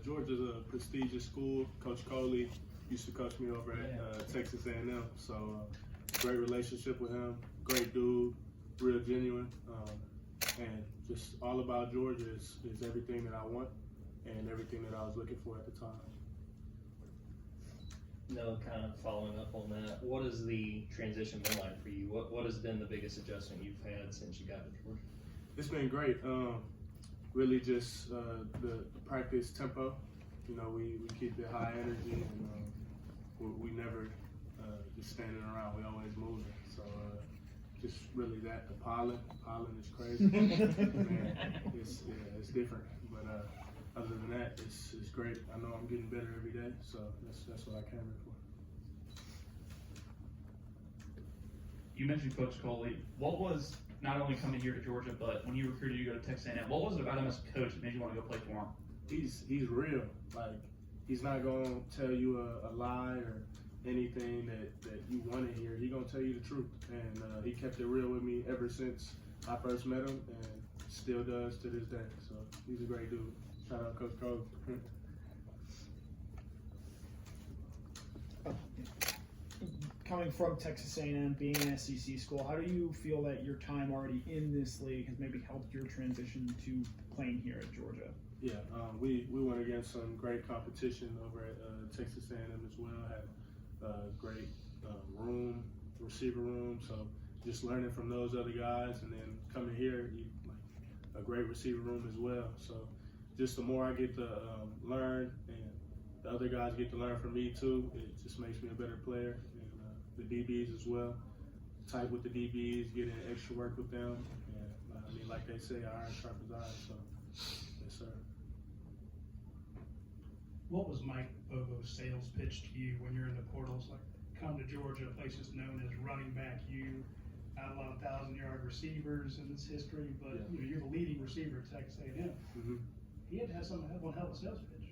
Georgia's a prestigious school. Coach Coley used to coach me over at Texas A&M, so great relationship with him. Great dude, real genuine, and just all about Georgia is everything that I want and everything that I was looking for at the time. No, kind of following up on that, what has the transition been like for you? What has been the biggest adjustment you've had since you got to Georgia? It's been great. Really just the practice tempo. You know, we keep it high energy, and we never just standing around. We always moving. So just really that. The pollen is crazy. Man, it's different. But other than that, it's great. I know I'm getting better every day. So that's what I came here for. You mentioned Coach Coley. What was not only coming here to Georgia, but when you recruited you to go to Texas A&M, what was it about him as a coach that made you want to go play for him? He's real. Like, he's not gonna tell you a lie or anything that you want to hear. He's gonna tell you the truth, and he kept it real with me ever since I first met him, and still does to this day. So he's a great dude. Shout out Coach Cole. Coming from Texas A&M, being an SEC school, how do you feel that your time already in this league has maybe helped your transition to playing here at Georgia? Yeah, we went against some great competition over at Texas A&M as well. Had a great receiver room. So just learning from those other guys, and then coming here, a great receiver room as well. So just the more I get to learn, and the other guys get to learn from me too, it just makes me a better player. And the DBs as well, tight with the DBs, getting extra work with them. And I mean, like they say, iron sharpens iron. So yes, sir. What was Mike Bobo's sales pitch to you when you're in the portals? Like, come to Georgia, a place that's known as running back. You not a lot of 1,000-yard receivers in this history, but Yeah. you know, you're the leading receiver at Texas A&M. Mm-hmm. He had to have one hell of a sales pitch.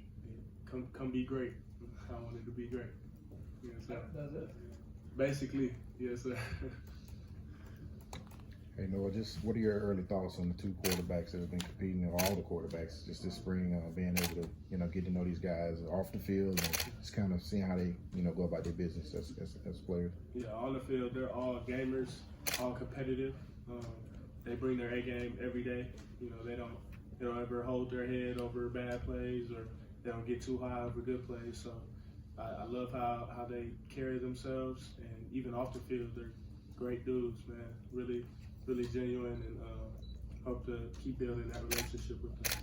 Come be great. I wanted to be great. Yes, sir. That's it. Basically, yes, sir. Hey Noah, just what are your early thoughts on the two quarterbacks that have been competing, or all the quarterbacks, just this spring, being able to, get to know these guys off the field and just kind of seeing how they, go about their business as players? Yeah, on the field, they're all gamers, all competitive. They bring their A game every day. They don't ever hold their head over bad plays, or they don't get too high over good plays. So I love how they carry themselves, and even off the field, they're great dudes, man. Really genuine, and hope to keep building that relationship with them.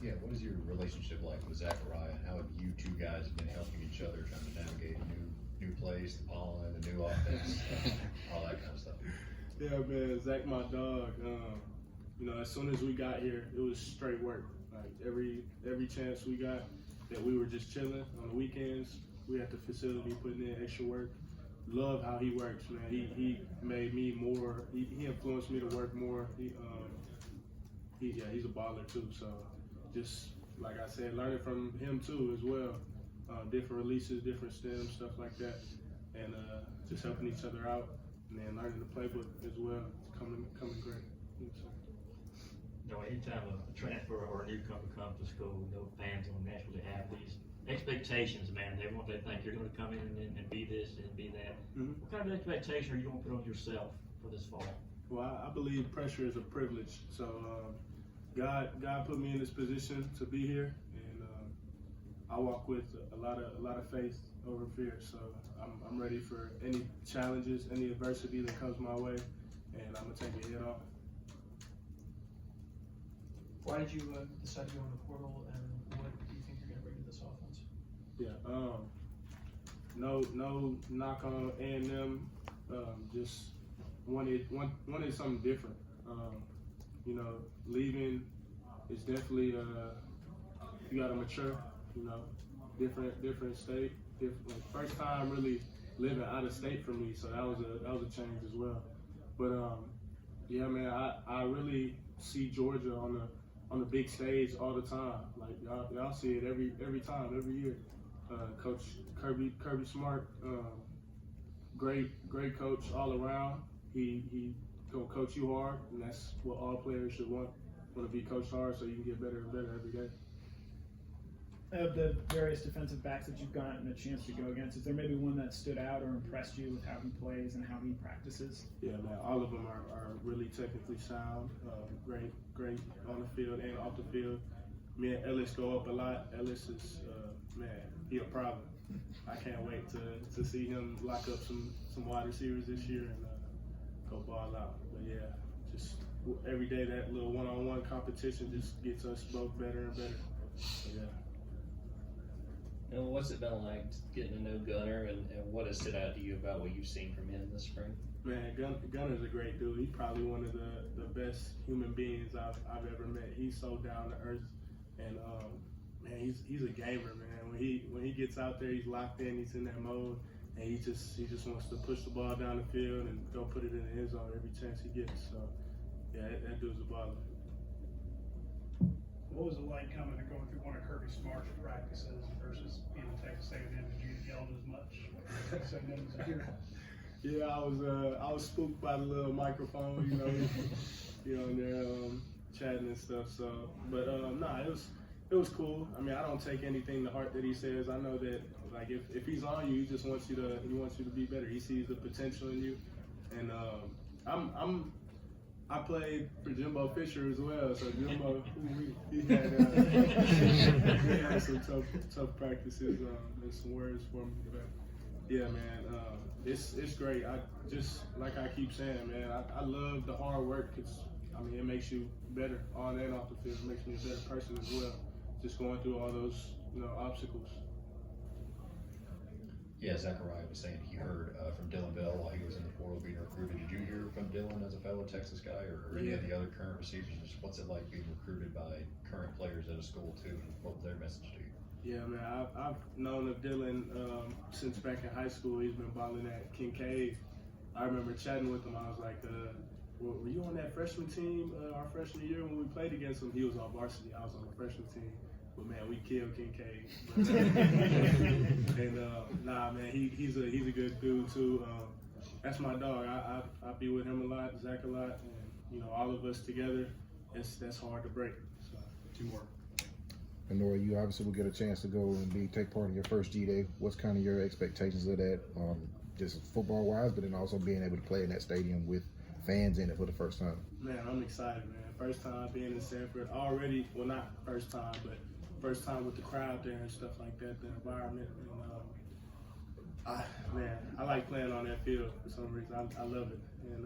Yeah, what is your relationship like with Zachariah? How have you two guys been helping each other, trying to navigate new plays, the pollen, the new offense, all that kind of stuff? Yeah, man, Zach, my dog. As soon as we got here, it was straight work. Like every chance we got that we were just chilling on the weekends, we at the facility putting in extra work. Love how he works, man. He made me more. He influenced me to work more. He's a baller too. So just like I said, learning from him too as well. Different releases, different stems, stuff like that, and just helping each other out, and then learning the playbook as well. It's coming great. Anytime a transfer or a newcomer comes to school, fans will naturally have these expectations, man. They think you're going to come in and be this and be that. Mm-hmm. What kind of expectation are you going to put on yourself for this fall? Well, I believe pressure is a privilege. So God put me in this position to be here, and I walk with a lot of faith over fear. So I'm ready for any challenges, any adversity that comes my way, and I'm gonna take it head on. Why did you decide to go in the portal, and what do you think you're going to bring to this offense? Yeah, no knock on A&M. Just wanted something different. Leaving is definitely you gotta mature. Different state. First time really living out of state for me, so that was a change as well. But yeah, man, I really see Georgia on the big stage all the time. Like y'all see it every time, every year. Coach Kirby Smart, great coach all around. He gonna coach you hard, and that's what all players should want. want to be coached hard so you can get better and better every day. Of the various defensive backs that you've gotten a chance to go against, is there maybe one that stood out or impressed you with how he plays and how he practices? Yeah, man, all of them are really technically sound, great on the field and off the field. Me and Ellis go up a lot. Ellis is, man, he a problem. I can't wait to see him lock up some wide receivers this year and go ball out. But yeah, just every day that little one-on-one competition just gets us both better and better. So, yeah. And what's it been like getting to know Gunner, and what has stood out to you about what you've seen from him this spring? Man, Gunner's a great dude. He's probably one of the best human beings I've ever met. He's so down to earth, and man, he's a gamer, man. When he gets out there, he's locked in. He's in that mode, and he just wants to push the ball down the field and go put it in the end zone every chance he gets. So yeah, that dude's a baller. What was it like coming and going through one of Kirby Smart's practices versus being in Texas A&M? Did you get yelled as much? Texas A&M as a hero? Yeah, I was spooked by the little microphone, you know, and they're chatting and stuff. So, but nah, it was cool. I mean, I don't take anything to heart that he says. I know that like if he's on you, he just wants you to be better. He sees the potential in you, and I played for Jimbo Fisher as well, so Jimbo he had some tough practices and some words for me. But yeah, man, it's great. I just like I keep saying, man, I love the hard work. I mean, it makes you better on and off the field. It makes me a better person as well. Just going through all those obstacles. Yeah, Zachariah was saying he heard from Dylan Bell while he was in the portal being recruited. Did you hear from Dylan as a fellow Texas guy or any of the other current receivers? Just what's it like being recruited by current players at a school too? And what was their message to you? Yeah, man, I've known of Dylan since back in high school. He's been balling at Kincaid. I remember chatting with him. I was like, were you on that freshman team our freshman year when we played against him? He was on varsity. I was on the freshman team. But man, we killed Kincaid. And nah, man, he's a good dude too. That's my dog. I be with him a lot, Zach a lot, and all of us together. That's hard to break. So 2 more. And Nora, you obviously will get a chance to go and take part in your first G-Day. What's kind of your expectations of that, just football-wise, but then also being able to play in that stadium with fans in it for the first time? Man, I'm excited, man. First time being in Sanford. Already, well, not first time, but first time with the crowd there and stuff like that, the environment. And I like playing on that field for some reason. I love it, and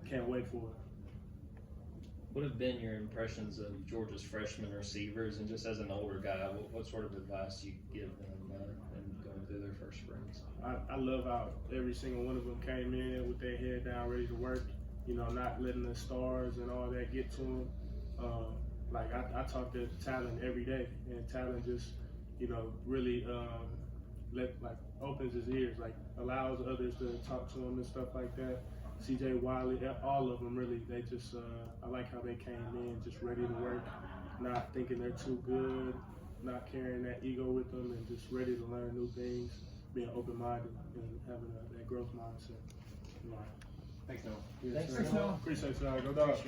can't wait for it. What have been your impressions of Georgia's freshman receivers, and just as an older guy, what sort of advice do you give them in going through their first sprints? I love how every single one of them came in with their head down, ready to work. Not letting the stars and all that get to them. Like I talk to Talon every day, and Talon just, really opens his ears, like allows others to talk to him and stuff like that. CJ Wiley, all of them really, they just, I like how they came in just ready to work, not thinking they're too good, not carrying that ego with them, and just ready to learn new things, being open-minded and having that growth mindset. Thanks, Noah. Yes, Thanks, sir. Noah. Appreciate y'all. Go Dogs.